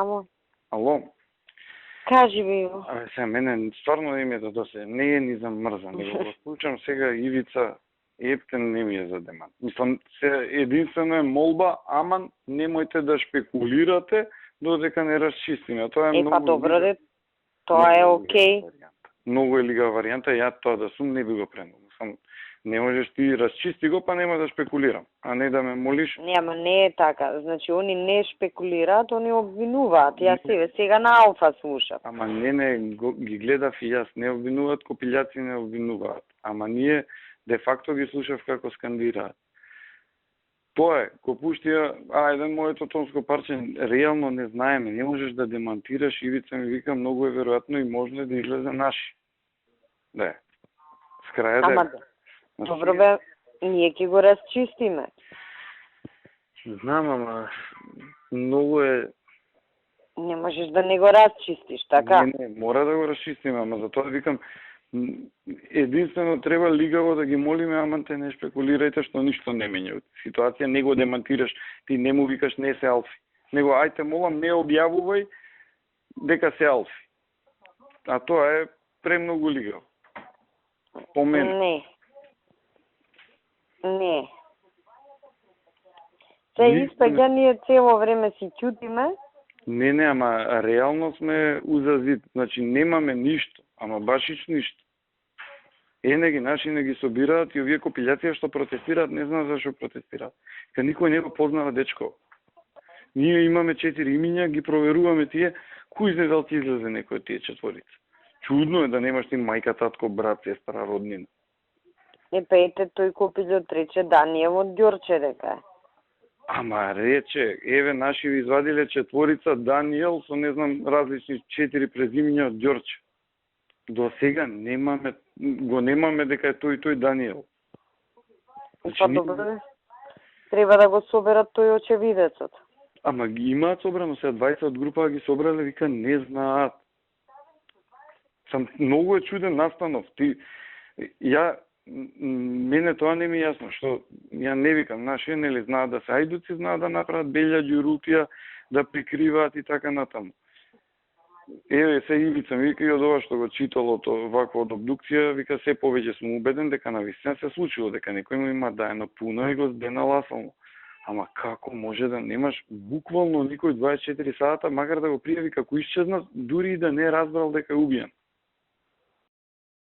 Амо, Ало, кажи ми го. мене стварно не ми е досе, не е ни за мрза, него го случам сега Ивица ептен не ми е за демант. Мислам, единствено е молба, аман немојте да шпекулирате додека не расчистиме. Тоа е многу Добро де, тоа е окей. Многу е лига варијанта, ја тоа да сум не би го пренал. Сам не можеш ти расчисти го, па нема да шпекулирам, а не да ме молиш. Нема, не е така. Значи, они не шпекулираат, они обвинуваат. Јас сега на Алфа слушам. Ама не, ги гледав и јас, не обвинуваат, копилјаци не обвинуваат. Ама ние, де факто ги слушав како скандираат. Тоа е, ко пуштија, еден моето тонско парче, реално не знаеме, не можеш да демантираш, Ивица ми вика, многу е веројатно и можно да излезе наши. Да, с краја да е. Добро бе, ние ќе го расчистиме. Знам, ама многу е... Не можеш да не го расчистиш, така? Не, мора да го расчистиме, ама затоа викам, единствено треба лигаво да ги молиме, ама те не шпекулирајте што ништо не менја. Ситуација не го демантираш, ти не му викаш не се Алфи. Него ајте молам не објавувај дека се Алфи. А тоа е премногу лигаво. По мене. Не. Се испаѓа, ние цело време си ќутиме. Не, ама реално сме узазид. Значи немаме ништо, ама башич ништо. Не ги собираат и овие копилјација што протестираат, не знам зашо протестираат. Ка никој не го познава дечко. Ние имаме 4 имиња, ги проверуваме тие, кој знае дали ти излезе некој од тие четворица. Чудно е да немаш ти мајка, татко, брат, сестра, роднина. Ете, тој копилјот рече Даниел од Ѓорче дека е. Ама рече, наши ви извадиле четворица Даниел со не знам различни 4 презимиња од Ѓорче. До сега немаме дека е тој Даниел. Па добро, треба да го соберат тој очевидецот. Ама ги имаат собрано, сега 20 од група ги собрале, вика не знаат. Сам многу е чуден настанов. Мене тоа не ми е јасно, што ја не викам, наши нели знаат да се ајдуци, знаат да направат белја ѓурупија, да прикриваат и така натаму. Се Ивица ми вика и од ова што го читало вакво од обдукција, вика се повеќе сум убеден дека навистина се случило, дека некој му има дајано пуно и го зденал асално. Ама како може да немаш буквално никој 24 сата, макар да го пријави како исчезнат, дури и да не разбрал дека е убиен.